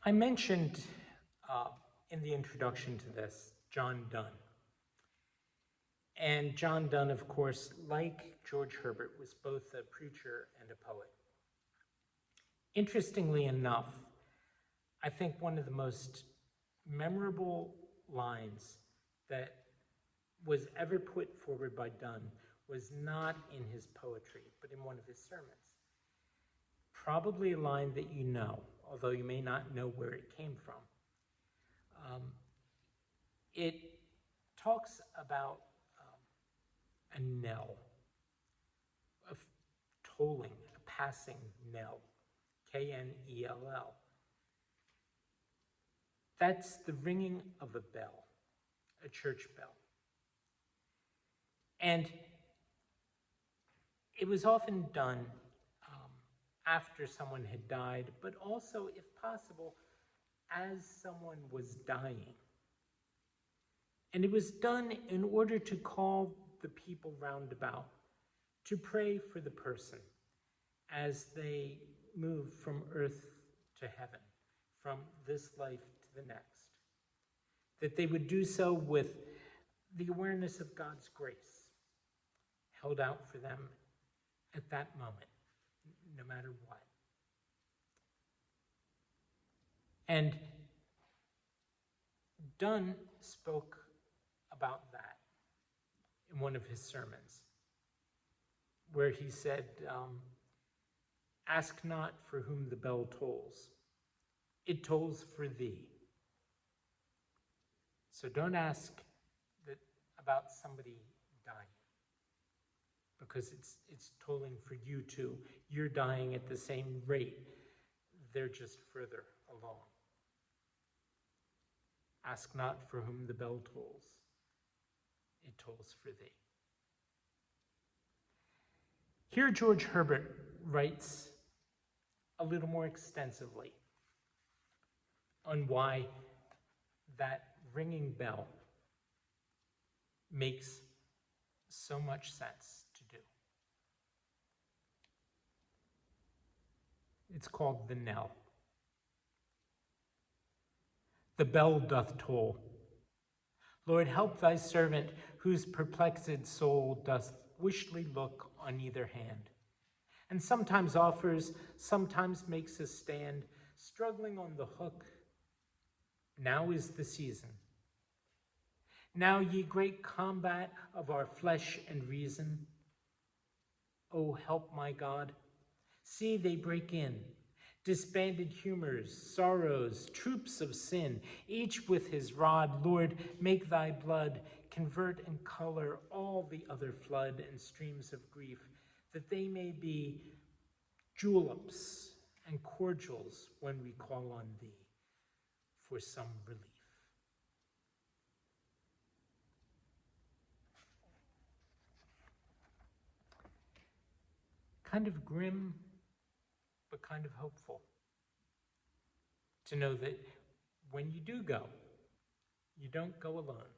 I mentioned in the introduction to this, John Donne. And John Donne, of course, like George Herbert, was both a preacher and a poet. Interestingly enough, I think one of the most memorable lines that was ever put forward by Donne was not in his poetry, but in one of his sermons. Probably a line that you know, although you may not know where it came from. It talks about a knell, a tolling, a passing knell, Knell. That's the ringing of a bell, a church bell. And it was often done after someone had died, but also, if possible, as someone was dying. And it was done in order to call the people round about to pray for the person as they move from earth to heaven, from this life to the next. That they would do so with the awareness of God's grace held out for them at that moment, no matter what. And Donne spoke about that in one of his sermons, where he said, ask not for whom the bell tolls. It tolls for thee. So don't ask about somebody dying, because it's tolling for you too. You're dying at the same rate. They're just further along. Ask not for whom the bell tolls. It tolls for thee. Here George Herbert writes a little more extensively on why that ringing bell makes so much sense to do. It's called the knell. The bell doth toll. Lord, help thy servant, whose perplexed soul doth wishly look on either hand, and sometimes offers, sometimes makes a stand, struggling on the hook. Now is the season. Now, ye great combat of our flesh and reason. O help, my God. See, they break in. Disbanded humors, sorrows, troops of sin, each with his rod. Lord, make thy blood convert and color all the other flood and streams of grief, that they may be juleps and cordials when we call on thee for some relief. Kind of grim, but kind of hopeful to know that when you do go, you don't go alone.